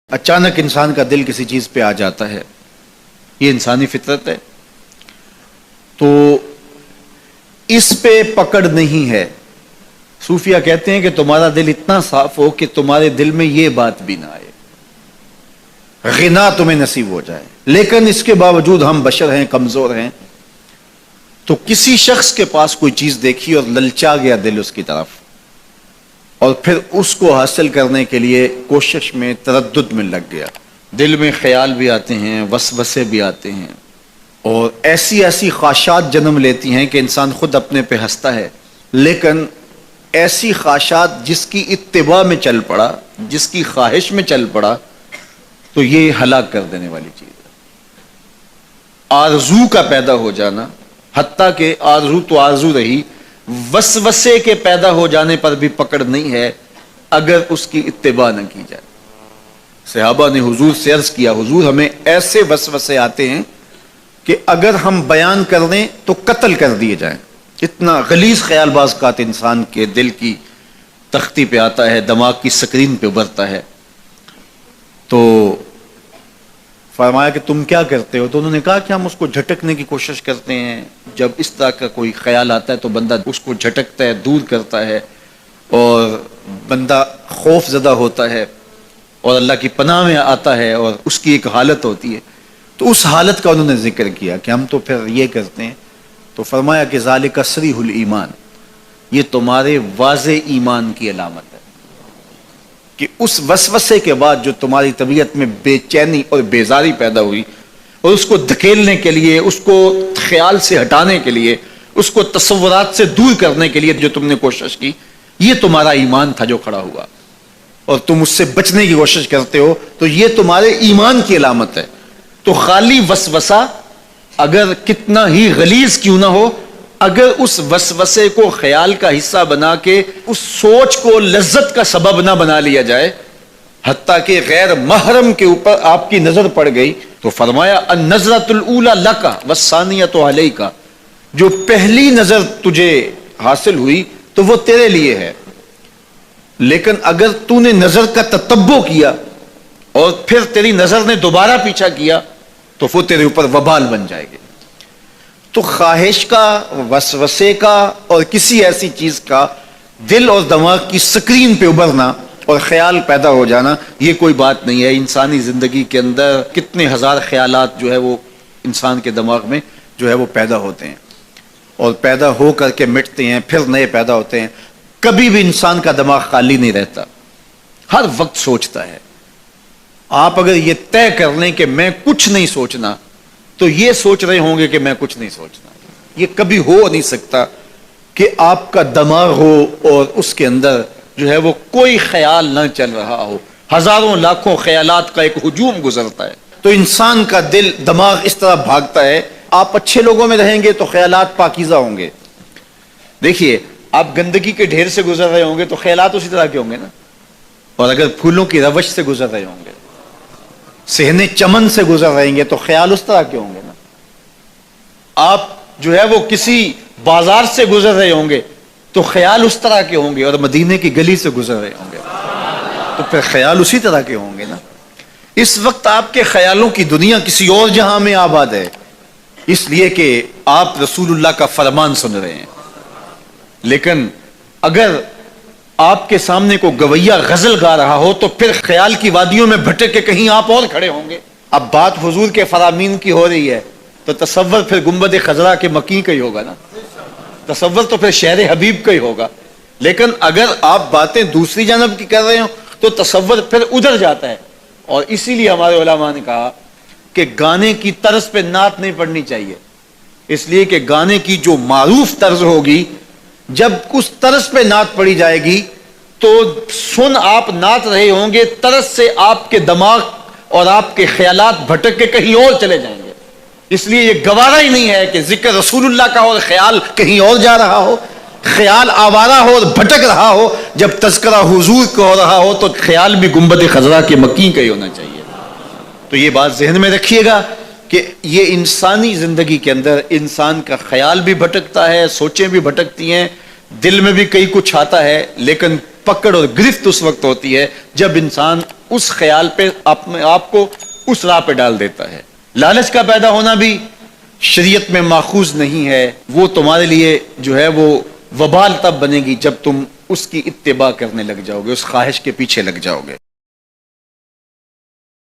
اچانک انسان کا دل کسی چیز پہ آ جاتا ہے، یہ انسانی فطرت ہے، تو اس پہ پکڑ نہیں ہے۔ صوفیہ کہتے ہیں کہ تمہارا دل اتنا صاف ہو کہ تمہارے دل میں یہ بات بھی نہ آئے، غنا تمہیں نصیب ہو جائے، لیکن اس کے باوجود ہم بشر ہیں، کمزور ہیں، تو کسی شخص کے پاس کوئی چیز دیکھی اور للچا گیا دل اس کی طرف، اور پھر اس کو حاصل کرنے کے لیے کوشش میں، تردد میں لگ گیا، دل میں خیال بھی آتے ہیں، وسوسے بھی آتے ہیں، اور ایسی ایسی خواہشات جنم لیتی ہیں کہ انسان خود اپنے پہ ہنستا ہے، لیکن ایسی خواہشات جس کی اتباع میں چل پڑا، جس کی خواہش میں چل پڑا، تو یہ ہلاک کر دینے والی چیز ہے۔ آرزو کا پیدا ہو جانا، حتیٰ کہ آرزو تو آرزو رہی، وسوسے کے پیدا ہو جانے پر بھی پکڑ نہیں ہے اگر اس کی اتباع نہ کی جائے۔ صحابہ نے حضور سے عرض کیا، حضور ہمیں ایسے وسوسے آتے ہیں کہ اگر ہم بیان کر دیں تو قتل کر دیے جائیں، اتنا غلیظ خیال بعض اوقات انسان کے دل کی تختی پہ آتا ہے، دماغ کی سکرین پہ ابھرتا ہے۔ تو فرمایا کہ تم کیا کرتے ہو؟ تو انہوں نے کہا کہ ہم اس کو جھٹکنے کی کوشش کرتے ہیں، جب اس طرح کا کوئی خیال آتا ہے تو بندہ اس کو جھٹکتا ہے، دور کرتا ہے، اور بندہ خوف زدہ ہوتا ہے اور اللہ کی پناہ میں آتا ہے، اور اس کی ایک حالت ہوتی ہے۔ تو اس حالت کا انہوں نے ذکر کیا کہ ہم تو پھر یہ کرتے ہیں، تو فرمایا کہ ذالک صریح الایمان، یہ تمہارے واضح ایمان کی علامت ہے کہ اس وسوسے کے بعد جو تمہاری طبیعت میں بے چینی اور بیزاری پیدا ہوئی، اور اس کو دھکیلنے کے لیے، اس کو خیال سے ہٹانے کے لیے، اس کو تصورات سے دور کرنے کے لیے جو تم نے کوشش کی، یہ تمہارا ایمان تھا جو کھڑا ہوا، اور تم اس سے بچنے کی کوشش کرتے ہو، تو یہ تمہارے ایمان کی علامت ہے۔ تو خالی وسوسہ اگر کتنا ہی غلیظ کیوں نہ ہو، اگر اس وسوسے کو خیال کا حصہ بنا کے اس سوچ کو لذت کا سبب نہ بنا لیا جائے، حتیٰ کہ غیر محرم کے اوپر آپ کی نظر پڑ گئی، تو فرمایا النظرۃ الاولی لک والثانیۃ علیک، جو پہلی نظر تجھے حاصل ہوئی تو وہ تیرے لیے ہے، لیکن اگر تو نے نظر کا تتبع کیا اور پھر تیری نظر نے دوبارہ پیچھا کیا تو وہ تیرے اوپر وبال بن جائے گی۔ تو خواہش کا، وسوسے کا، اور کسی ایسی چیز کا دل اور دماغ کی سکرین پہ ابھرنا اور خیال پیدا ہو جانا، یہ کوئی بات نہیں ہے۔ انسانی زندگی کے اندر کتنے ہزار خیالات جو ہے وہ انسان کے دماغ میں جو ہے وہ پیدا ہوتے ہیں، اور پیدا ہو کر کے مٹتے ہیں، پھر نئے پیدا ہوتے ہیں۔ کبھی بھی انسان کا دماغ خالی نہیں رہتا، ہر وقت سوچتا ہے۔ آپ اگر یہ طے کر لیں کہ میں کچھ نہیں سوچنا، تو یہ سوچ رہے ہوں گے کہ میں کچھ نہیں سوچنا۔ یہ کبھی ہو نہیں سکتا کہ آپ کا دماغ ہو اور اس کے اندر جو ہے وہ کوئی خیال نہ چل رہا ہو، ہزاروں لاکھوں خیالات کا ایک ہجوم گزرتا ہے۔ تو انسان کا دل، دماغ اس طرح بھاگتا ہے۔ آپ اچھے لوگوں میں رہیں گے تو خیالات پاکیزہ ہوں گے۔ دیکھیے، آپ گندگی کے ڈھیر سے گزر رہے ہوں گے تو خیالات اسی طرح کے ہوں گے نا، اور اگر پھولوں کی روش سے گزر رہے ہوں گے، صحن چمن سے گزر رہیں گے تو خیال اس طرح کے ہوں گے نا۔ آپ جو ہے وہ کسی بازار سے گزر رہے ہوں گے تو خیال اس طرح کے ہوں گے، اور مدینے کی گلی سے گزر رہے ہوں گے تو پھر خیال اسی طرح کے ہوں گے نا۔ اس وقت آپ کے خیالوں کی دنیا کسی اور جہاں میں آباد ہے، اس لیے کہ آپ رسول اللہ کا فرمان سن رہے ہیں، لیکن اگر آپ کے سامنے کو گویا غزل گا رہا ہو تو پھر خیال کی وادیوں میں بھٹک کے کہیں آپ اور کھڑے ہوں گے۔ اب بات حضور کے فرامین کی ہو رہی ہے تو تصور پھر گنبد خضرا کے مکی کا ہی ہوگا نا، تصور تو پھر شہر حبیب کا ہی ہوگا۔ لیکن اگر آپ باتیں دوسری جانب کی کر رہے ہو تو تصور پھر ادھر جاتا ہے، اور اسی لیے ہمارے علماء نے کہا کہ گانے کی طرز پہ نعت نہیں پڑھنی چاہیے، اس لیے کہ گانے کی جو معروف طرز ہوگی، جب اس طرز پہ نعت پڑھی جائے گی تو سن آپ نعت رہے ہوں گے، طرز سے آپ کے دماغ اور آپ کے خیالات بھٹک کے کہیں اور چلے جائیں گے۔ اس لیے یہ گوارا ہی نہیں ہے کہ ذکر رسول اللہ کا اور خیال کہیں اور جا رہا ہو، خیال آوارہ ہو اور بھٹک رہا ہو۔ جب تذکرہ حضور کا ہو رہا ہو تو خیال بھی گنبد خضرا کے مکی کا ہی ہونا چاہیے۔ تو یہ بات ذہن میں رکھیے گا کہ یہ انسانی زندگی کے اندر انسان کا خیال بھی بھٹکتا ہے، سوچیں بھی بھٹکتی ہیں، دل میں بھی کئی کچھ آتا ہے، لیکن پکڑ اور گرفت اس وقت ہوتی ہے جب انسان اس خیال پہ اپنے آپ کو اس راہ پہ ڈال دیتا ہے. لالچ کا پیدا ہونا بھی شریعت میں ماخوذ نہیں ہے. وہ تمہارے لیے جو ہے وہ وبال تب بنے گی جب تم اس کی اتباع کرنے لگ جاؤ گے, اس خواہش کے پیچھے لگ جاؤ گے.